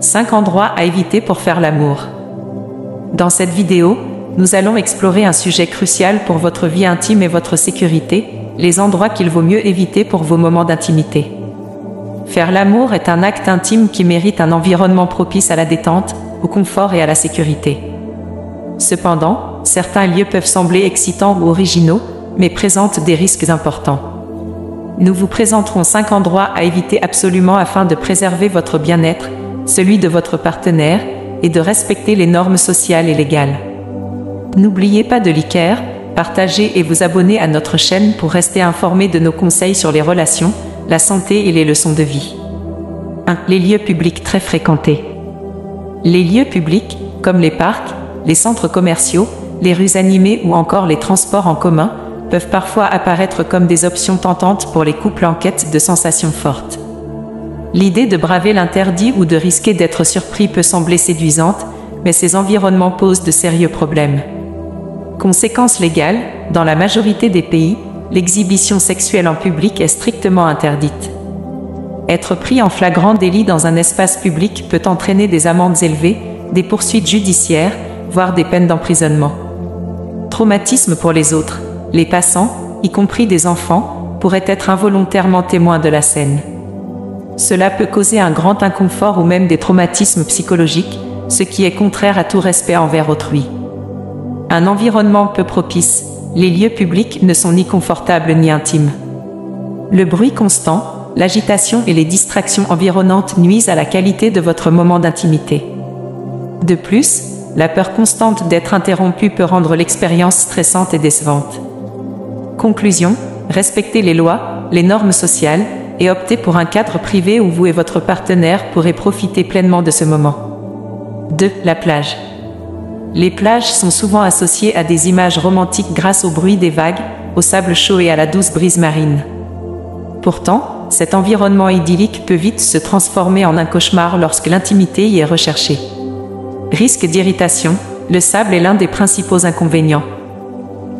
5 endroits à éviter pour faire l'amour. Dans cette vidéo, nous allons explorer un sujet crucial pour votre vie intime et votre sécurité, les endroits qu'il vaut mieux éviter pour vos moments d'intimité. Faire l'amour est un acte intime qui mérite un environnement propice à la détente, au confort et à la sécurité. Cependant, certains lieux peuvent sembler excitants ou originaux, mais présentent des risques importants. Nous vous présenterons 5 endroits à éviter absolument afin de préserver votre bien-être, celui de votre partenaire, et de respecter les normes sociales et légales. N'oubliez pas de liker, partager et vous abonner à notre chaîne pour rester informé de nos conseils sur les relations, la santé et les leçons de vie. 1. Les lieux publics très fréquentés. Les lieux publics, comme les parcs, les centres commerciaux, les rues animées ou encore les transports en commun, peuvent parfois apparaître comme des options tentantes pour les couples en quête de sensations fortes. L'idée de braver l'interdit ou de risquer d'être surpris peut sembler séduisante, mais ces environnements posent de sérieux problèmes. Conséquence légale, dans la majorité des pays, l'exhibition sexuelle en public est strictement interdite. Être pris en flagrant délit dans un espace public peut entraîner des amendes élevées, des poursuites judiciaires, voire des peines d'emprisonnement. Traumatisme pour les autres. Les passants, y compris des enfants, pourraient être involontairement témoins de la scène. Cela peut causer un grand inconfort ou même des traumatismes psychologiques, ce qui est contraire à tout respect envers autrui. Un environnement peu propice. Les lieux publics ne sont ni confortables ni intimes. Le bruit constant, l'agitation et les distractions environnantes nuisent à la qualité de votre moment d'intimité. De plus, la peur constante d'être interrompu peut rendre l'expérience stressante et décevante. Conclusion, respectez les lois, les normes sociales, et optez pour un cadre privé où vous et votre partenaire pourrez profiter pleinement de ce moment. 2. La plage. Les plages sont souvent associées à des images romantiques grâce au bruit des vagues, au sable chaud et à la douce brise marine. Pourtant, cet environnement idyllique peut vite se transformer en un cauchemar lorsque l'intimité y est recherchée. Risque d'irritation, le sable est l'un des principaux inconvénients.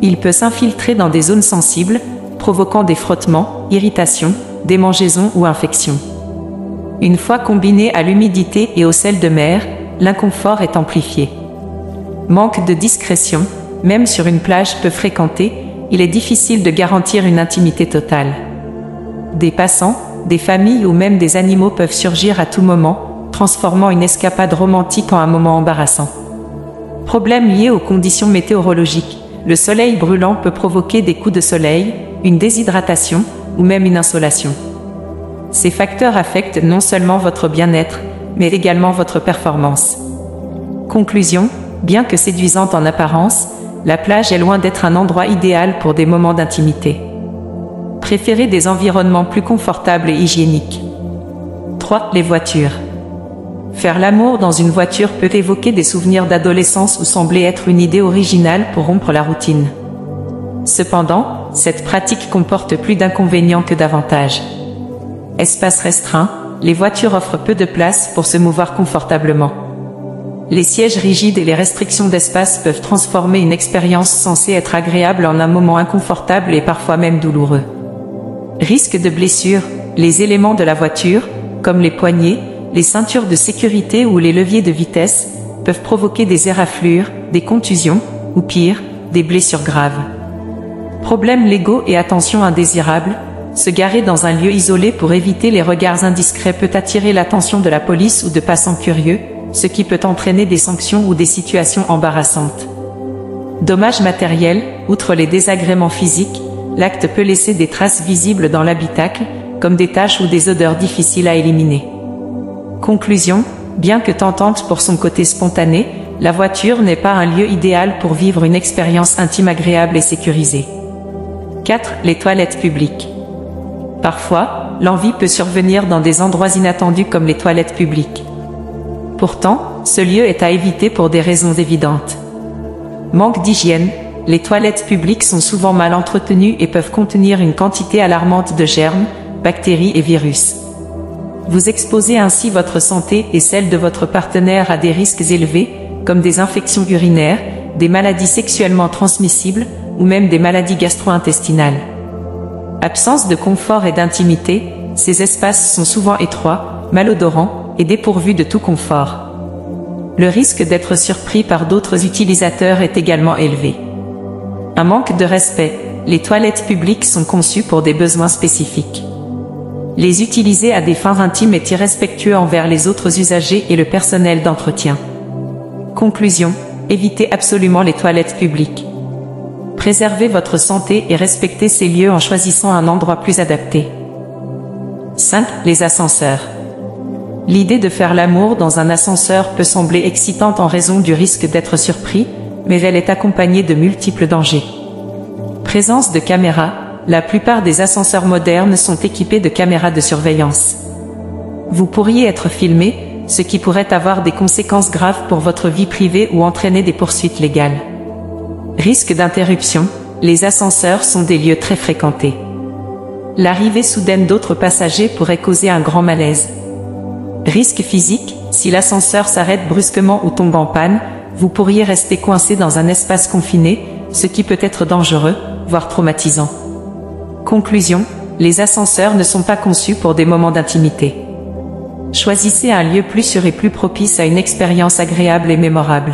Il peut s'infiltrer dans des zones sensibles, provoquant des frottements, irritations, démangeaisons ou infections. Une fois combiné à l'humidité et au sel de mer, l'inconfort est amplifié. Manque de discrétion, même sur une plage peu fréquentée, il est difficile de garantir une intimité totale. Des passants, des familles ou même des animaux peuvent surgir à tout moment, transformant une escapade romantique en un moment embarrassant. Problèmes liés aux conditions météorologiques. Le soleil brûlant peut provoquer des coups de soleil, une déshydratation ou même une insolation. Ces facteurs affectent non seulement votre bien-être, mais également votre performance. Conclusion, bien que séduisante en apparence, la plage est loin d'être un endroit idéal pour des moments d'intimité. Préférez des environnements plus confortables et hygiéniques. 3. Les voitures. Faire l'amour dans une voiture peut évoquer des souvenirs d'adolescence ou sembler être une idée originale pour rompre la routine. Cependant, cette pratique comporte plus d'inconvénients que d'avantages. Espace restreint, les voitures offrent peu de place pour se mouvoir confortablement. Les sièges rigides et les restrictions d'espace peuvent transformer une expérience censée être agréable en un moment inconfortable et parfois même douloureux. Risque de blessure, les éléments de la voiture, comme les poignées, les ceintures de sécurité ou les leviers de vitesse, peuvent provoquer des éraflures, des contusions, ou pire, des blessures graves. Problèmes légaux et attention indésirable, se garer dans un lieu isolé pour éviter les regards indiscrets peut attirer l'attention de la police ou de passants curieux, ce qui peut entraîner des sanctions ou des situations embarrassantes. Dommages matériels, outre les désagréments physiques, l'acte peut laisser des traces visibles dans l'habitacle, comme des taches ou des odeurs difficiles à éliminer. Conclusion, bien que tentante pour son côté spontané, la voiture n'est pas un lieu idéal pour vivre une expérience intime agréable et sécurisée. 4. Les toilettes publiques. Parfois, l'envie peut survenir dans des endroits inattendus comme les toilettes publiques. Pourtant, ce lieu est à éviter pour des raisons évidentes. Manque d'hygiène, les toilettes publiques sont souvent mal entretenues et peuvent contenir une quantité alarmante de germes, bactéries et virus. Vous exposez ainsi votre santé et celle de votre partenaire à des risques élevés, comme des infections urinaires, des maladies sexuellement transmissibles ou même des maladies gastro-intestinales. Absence de confort et d'intimité, ces espaces sont souvent étroits, malodorants, et dépourvu de tout confort. Le risque d'être surpris par d'autres utilisateurs est également élevé. Un manque de respect. Les toilettes publiques sont conçues pour des besoins spécifiques. Les utiliser à des fins intimes est irrespectueux envers les autres usagers et le personnel d'entretien. Conclusion. Évitez absolument les toilettes publiques. Préservez votre santé et respectez ces lieux en choisissant un endroit plus adapté. 5. Les ascenseurs. L'idée de faire l'amour dans un ascenseur peut sembler excitante en raison du risque d'être surpris, mais elle est accompagnée de multiples dangers. Présence de caméras. La plupart des ascenseurs modernes sont équipés de caméras de surveillance. Vous pourriez être filmé, ce qui pourrait avoir des conséquences graves pour votre vie privée ou entraîner des poursuites légales. Risque d'interruption. Les ascenseurs sont des lieux très fréquentés. L'arrivée soudaine d'autres passagers pourrait causer un grand malaise. Risque physique. Si l'ascenseur s'arrête brusquement ou tombe en panne, vous pourriez rester coincé dans un espace confiné, ce qui peut être dangereux, voire traumatisant. Conclusion. Les ascenseurs ne sont pas conçus pour des moments d'intimité. Choisissez un lieu plus sûr et plus propice à une expérience agréable et mémorable.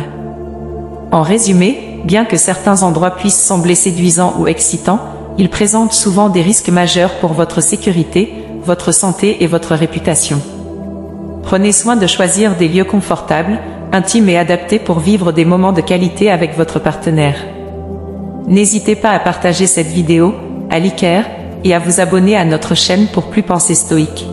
En résumé, bien que certains endroits puissent sembler séduisants ou excitants, ils présentent souvent des risques majeurs pour votre sécurité, votre santé et votre réputation. Prenez soin de choisir des lieux confortables, intimes et adaptés pour vivre des moments de qualité avec votre partenaire. N'hésitez pas à partager cette vidéo, à liker et à vous abonner à notre chaîne pour plus penser stoïque.